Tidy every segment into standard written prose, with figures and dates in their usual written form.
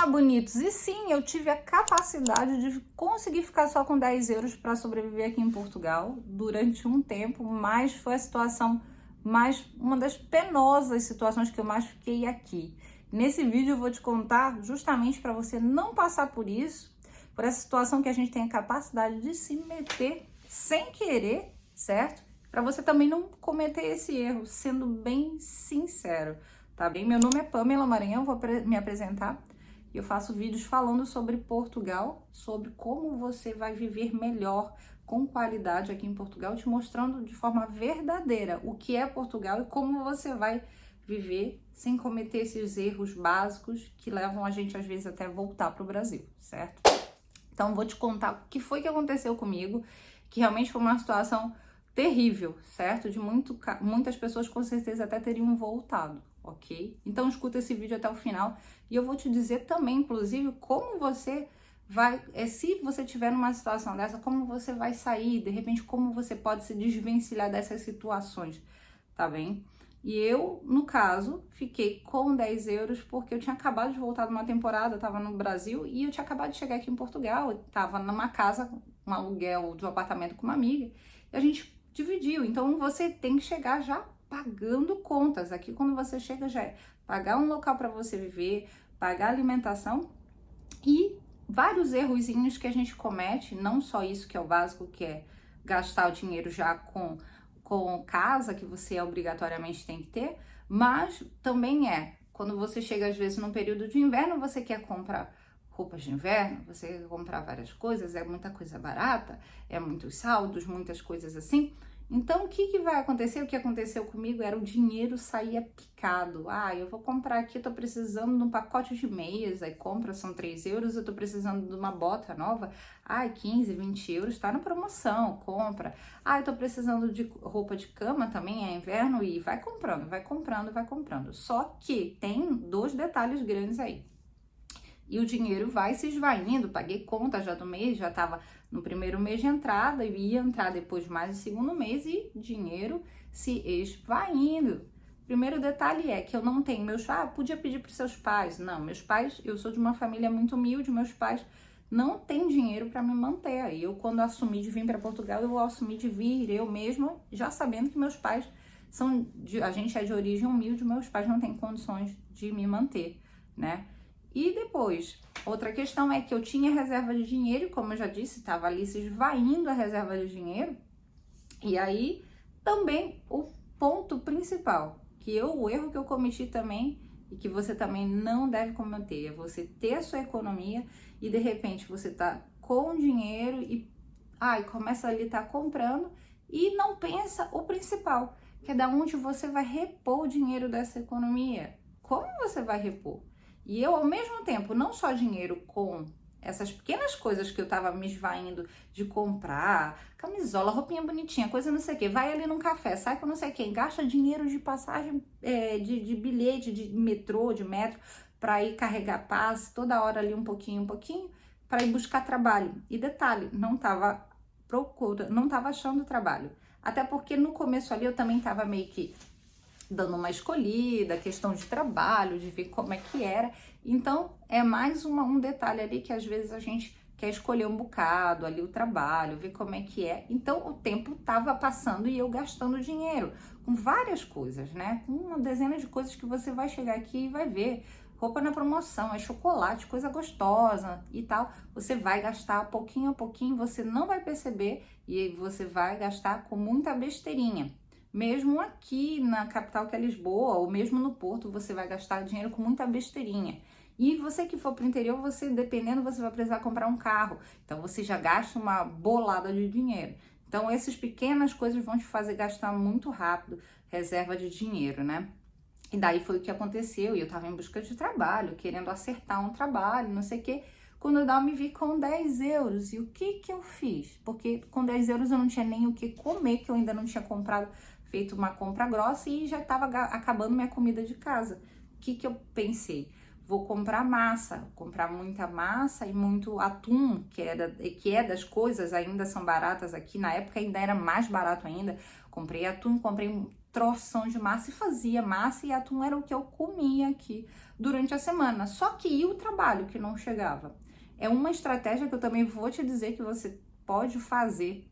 Olá, bonitos! E sim, eu tive a capacidade de conseguir ficar só com 10 euros para sobreviver aqui em Portugal durante um tempo, mas foi a situação uma das penosas situações que eu mais fiquei aqui. Nesse vídeo eu vou te contar justamente para você não passar por isso, por essa situação que a gente tem a capacidade de se meter sem querer, certo? Para você também não cometer esse erro, sendo bem sincero, tá bem? Meu nome é Pamela Maranhão, vou me apresentar. Eu faço vídeos falando sobre Portugal, sobre como você vai viver melhor, com qualidade aqui em Portugal, te mostrando de forma verdadeira o que é Portugal e como você vai viver sem cometer esses erros básicos que levam a gente, às vezes, até voltar para o Brasil, certo? Então, vou te contar o que foi que aconteceu comigo, que realmente foi uma situação terrível, certo? Muitas pessoas com certeza até teriam voltado, ok? Então escuta esse vídeo até o final e eu vou te dizer também, inclusive, como você vai, se você tiver numa situação dessa, como você vai sair, de repente, como você pode se desvencilhar dessas situações, tá bem? E eu, no caso, fiquei com 10 euros porque eu tinha acabado de voltar de uma temporada, eu tava no Brasil e eu tinha acabado de chegar aqui em Portugal, eu tava numa casa, um aluguel de um apartamento com uma amiga, e a gente dividiu. Então você tem que chegar já pagando contas. Aqui quando você chega já é pagar um local para você viver, pagar alimentação e vários errozinhos que a gente comete, não só isso que é o básico, que é gastar o dinheiro já com casa, que você obrigatoriamente tem que ter, mas também quando você chega às vezes num período de inverno, você quer comprar roupas de inverno, você quer comprar várias coisas, é muita coisa barata, é muitos saldos, muitas coisas assim. Então, o que vai acontecer? O que aconteceu comigo era o dinheiro saía picado. Ah, eu vou comprar aqui, eu tô precisando de um pacote de meias, aí compra, são 3 euros, eu tô precisando de uma bota nova, ai, 15, 20 euros, tá na promoção, compra. Ah, eu tô precisando de roupa de cama também, é inverno, e vai comprando, vai comprando, vai comprando. Só que tem dois detalhes grandes aí. E o dinheiro vai se esvaindo, paguei conta já do mês, já estava no primeiro mês de entrada, e ia entrar depois mais no segundo mês e dinheiro se esvaindo. Primeiro detalhe é que eu não tenho podia pedir para os seus pais. Não, meus pais, eu sou de uma família muito humilde, meus pais não têm dinheiro para me manter. Aí eu, quando assumi de vir para Portugal, eu assumi de vir eu mesma, já sabendo que meus pais a gente é de origem humilde, meus pais não têm condições de me manter, né? E depois, outra questão é que eu tinha reserva de dinheiro, como eu já disse, estava ali se esvaindo a reserva de dinheiro. E aí, também, o ponto principal, o erro que eu cometi também, e que você também não deve cometer, é você ter a sua economia e, de repente, você tá com dinheiro e começa ali, tá comprando e não pensa o principal, que é da onde você vai repor o dinheiro dessa economia. Como você vai repor? E eu, ao mesmo tempo, não só dinheiro com essas pequenas coisas que eu tava me esvaindo de comprar, camisola, roupinha bonitinha, coisa não sei o que, vai ali num café, sai com não sei quem, gasta dinheiro de passagem, de bilhete, de metrô, de metro, para ir carregar passe, toda hora ali um pouquinho, para ir buscar trabalho. E detalhe, não tava achando trabalho. Até porque no começo ali eu também tava meio que dando uma escolhida, questão de trabalho, de ver como é que era. Então, é mais um detalhe ali que às vezes a gente quer escolher um bocado ali o trabalho, ver como é que é. Então, o tempo tava passando e eu gastando dinheiro com várias coisas, né? Com uma dezena de coisas que você vai chegar aqui e vai ver. Roupa na promoção, é chocolate, coisa gostosa e tal. Você vai gastar pouquinho a pouquinho, você não vai perceber e você vai gastar com muita besteirinha. Mesmo aqui na capital que é Lisboa, ou mesmo no Porto, você vai gastar dinheiro com muita besteirinha. E você que for para o interior, dependendo, você vai precisar comprar um carro. Então, você já gasta uma bolada de dinheiro. Então, essas pequenas coisas vão te fazer gastar muito rápido reserva de dinheiro, né? E daí foi o que aconteceu. E eu estava em busca de trabalho, querendo acertar um trabalho, não sei o quê. Quando eu me vi com 10 euros. E o que eu fiz? Porque com 10 euros eu não tinha nem o que comer, que eu ainda não tinha feito uma compra grossa e já estava acabando minha comida de casa. O que eu pensei? Vou comprar comprar muita massa e muito atum, que é das coisas, ainda são baratas aqui, na época ainda era mais barato ainda. Comprei atum, comprei um troção de massa e fazia massa, e atum era o que eu comia aqui durante a semana. Só que e o trabalho que não chegava? É uma estratégia que eu também vou te dizer que você pode fazer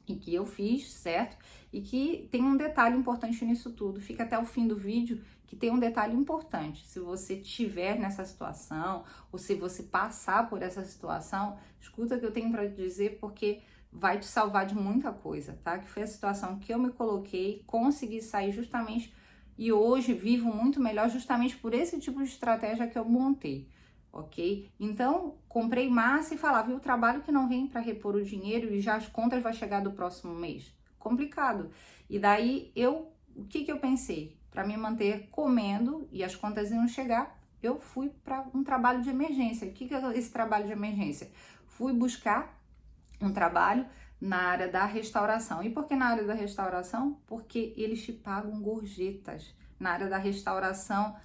e que eu fiz, certo? E que tem um detalhe importante nisso tudo. Fica até o fim do vídeo que tem um detalhe importante. Se você estiver nessa situação ou se você passar por essa situação, escuta o que eu tenho para te dizer, porque vai te salvar de muita coisa, tá? Que foi a situação que eu me coloquei, consegui sair justamente e hoje vivo muito melhor justamente por esse tipo de estratégia que eu montei. Ok? Então, comprei massa e falava, e o trabalho que não vem para repor o dinheiro e já as contas vai chegar do próximo mês? Complicado. E daí, o que eu pensei? Para me manter comendo e as contas iam chegar, eu fui para um trabalho de emergência. O que é esse trabalho de emergência? Fui buscar um trabalho na área da restauração. E por que na área da restauração? Porque eles te pagam gorjetas. Na área da restauração,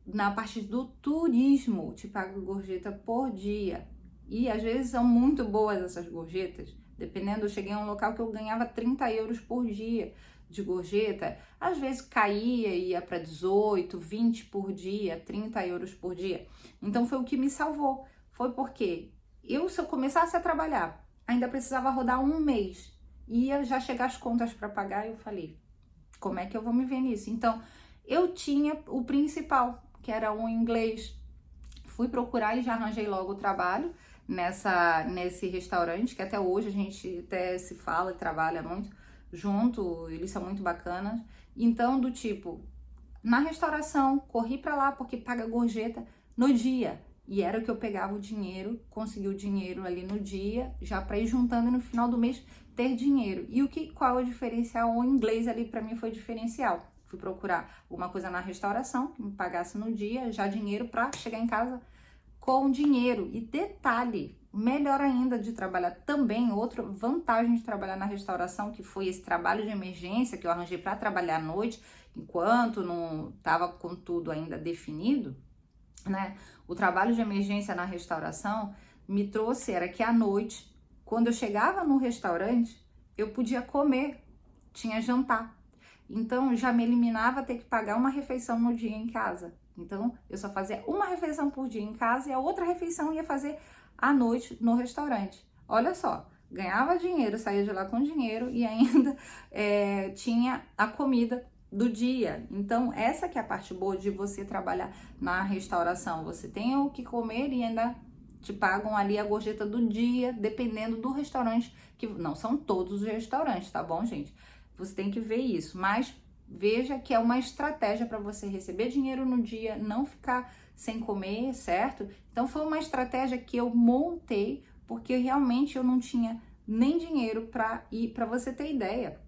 na parte do turismo, te pago gorjeta por dia. E às vezes são muito boas essas gorjetas. Dependendo, eu cheguei a um local que eu ganhava 30 euros por dia de gorjeta. Às vezes caía, ia para 18, 20 por dia, 30 euros por dia. Então foi o que me salvou. Foi porque se eu começasse a trabalhar, ainda precisava rodar um mês. Ia já chegar as contas para pagar e eu falei, como é que eu vou me ver nisso? Então, eu tinha o principal, que era o inglês. Fui procurar e já arranjei logo o trabalho nesse restaurante, que até hoje a gente até se fala e trabalha muito junto, eles são muito bacanas. Então, do tipo, na restauração, corri pra lá porque paga gorjeta no dia. E era o que eu pegava o dinheiro, consegui o dinheiro ali no dia, já pra ir juntando e no final do mês ter dinheiro. E qual é o diferencial? O inglês ali pra mim foi diferencial. Fui procurar alguma coisa na restauração que me pagasse no dia, já dinheiro para chegar em casa com dinheiro. E detalhe, melhor ainda de trabalhar também, outra vantagem de trabalhar na restauração, que foi esse trabalho de emergência que eu arranjei para trabalhar à noite, enquanto não estava com tudo ainda definido, né? O trabalho de emergência na restauração me trouxe, era que à noite, quando eu chegava no restaurante, eu podia comer, tinha jantar. Então, já me eliminava ter que pagar uma refeição no dia em casa. Então, eu só fazia uma refeição por dia em casa e a outra refeição ia fazer à noite no restaurante. Olha só, ganhava dinheiro, saía de lá com dinheiro e ainda tinha a comida do dia. Então, essa que é a parte boa de você trabalhar na restauração. Você tem o que comer e ainda te pagam ali a gorjeta do dia, dependendo do restaurante, que não são todos os restaurantes, tá bom, gente? Você tem que ver isso, mas veja que é uma estratégia para você receber dinheiro no dia, não ficar sem comer, certo? Então foi uma estratégia que eu montei porque realmente eu não tinha nem dinheiro para ir, para você ter ideia.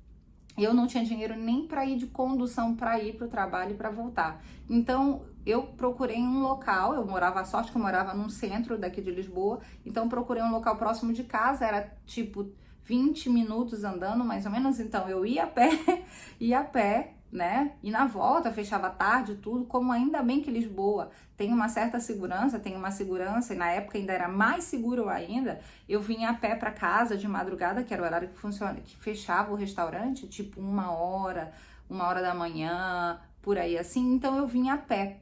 Eu não tinha dinheiro nem para ir de condução para ir para o trabalho e para voltar. Então eu procurei um local, a sorte que eu morava num centro daqui de Lisboa, então procurei um local próximo de casa, era tipo 20 minutos andando, mais ou menos. Então eu ia a pé, né? E na volta fechava tarde, tudo. Como ainda bem que Lisboa tem uma certa segurança, e na época ainda era mais seguro ainda. Eu vinha a pé para casa de madrugada, que era o horário que fechava o restaurante, tipo 1 hora da manhã, por aí assim. Então eu vinha a pé,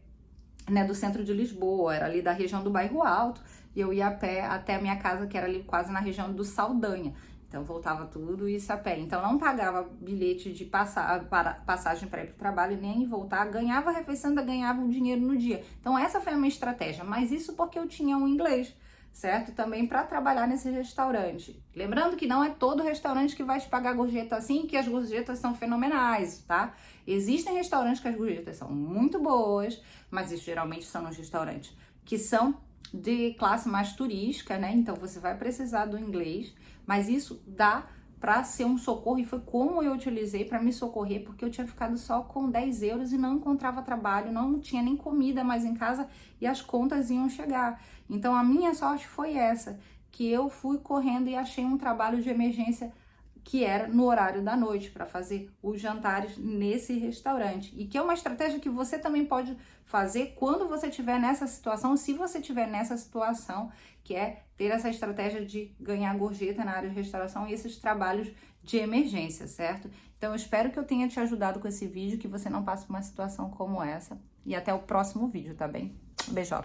né, do centro de Lisboa, era ali da região do Bairro Alto, e eu ia a pé até a minha casa, que era ali quase na região do Saldanha. Então, voltava tudo isso a pé. Então, não pagava bilhete de passagem para ir para o trabalho, nem voltar. Ganhava a refeição, ainda ganhava um dinheiro no dia. Então, essa foi a minha estratégia. Mas isso porque eu tinha um inglês, certo? Também para trabalhar nesse restaurante. Lembrando que não é todo restaurante que vai te pagar gorjeta assim, que as gorjetas são fenomenais, tá? Existem restaurantes que as gorjetas são muito boas, mas isso geralmente são nos restaurantes que são de classe mais turística, né? Então, você vai precisar do inglês. Mas isso dá para ser um socorro e foi como eu utilizei para me socorrer, porque eu tinha ficado só com 10 euros e não encontrava trabalho, não tinha nem comida mais em casa e as contas iam chegar. Então a minha sorte foi essa, que eu fui correndo e achei um trabalho de emergência que era no horário da noite para fazer os jantares nesse restaurante. E que é uma estratégia que você também pode fazer quando você estiver nessa situação, se você estiver nessa situação, que é ter essa estratégia de ganhar gorjeta na área de restauração e esses trabalhos de emergência, certo? Então eu espero que eu tenha te ajudado com esse vídeo, que você não passe por uma situação como essa. E até o próximo vídeo, tá bem? Beijoca!